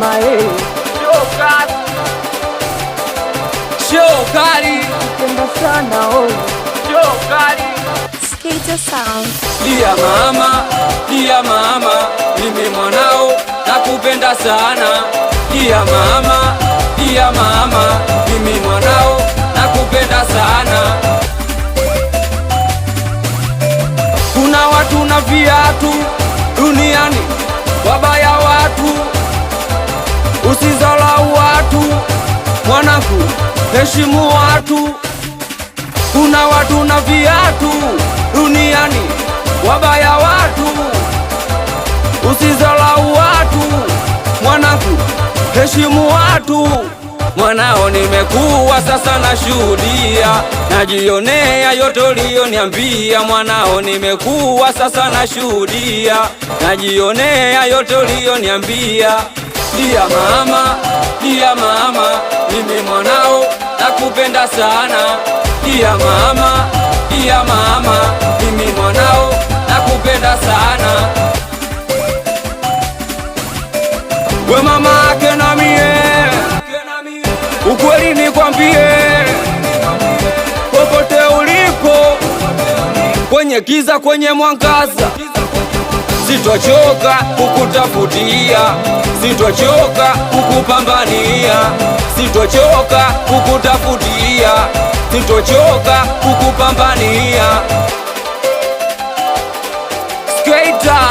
mama Shokari napenda sana Shokari Skater Sound. Dia mama, mimi mwanao nakupenda sana. Dia mama, mimi mwanao nakupenda sana. Kuna watu na viatu duniani, wabaya watu, usizalau watu, mwanangu heshimu watu. Kuna watu na viatu duniani, wabaya watu, usizalau watu, mwanangu heshimu watu. Mwanao nimekuwa sasa nashuhudia, najionea yote uliyoniambia. Mwanao nimekuwa sasa nashuhudia, najionea yote uliyoniambia. Dia mama, mimi mwanao nakupenda sana. Dia mama, mimi mwanao nakupenda sana. We mama ake na mie, ukweli nikwambie, popote ulipo, kwenye giza kwenye mwangaza, sitochoka kukutafutia, sitochoka kukupambania, sitochoka kukutafutia, sitochoka kukupambania. Skater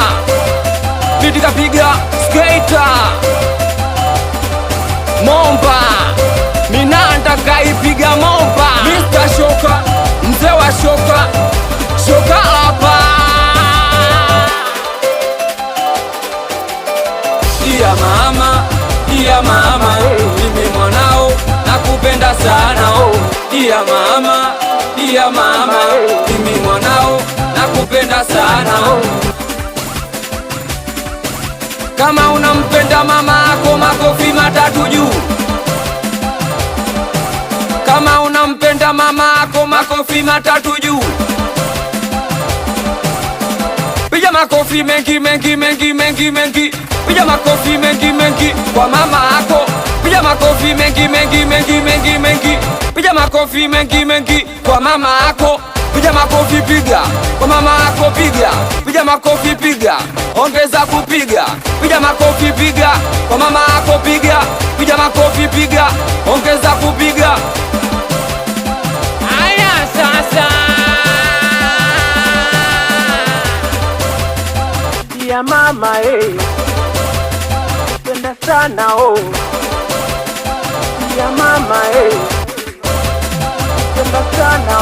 biti kapiga skater momba, minanda kaipiga momba. Mr. Shoka, mzee wa shoka, shoka hapa. Dia mama, mimi mwanao nakupenda sana. Dia mama, mimi mwanao nakupenda sana. Kama unampenda mama ako, makofi matatu juu. Kama unampenda mama ako, makofi matatu juu. Piga makofi mengi. Piga makofi mengi kwa mama ako. Piga makofi mengi. Piga makofi mengi kwa mama ako. Piga makofi piga kwa mama ako, piga makofi piga, ongeza kupiga. Piga makofi piga kwa mama ako, piga makofi piga, ongeza kupiga. Aya sasa. Dia mama napenda sana Dia mama napenda sana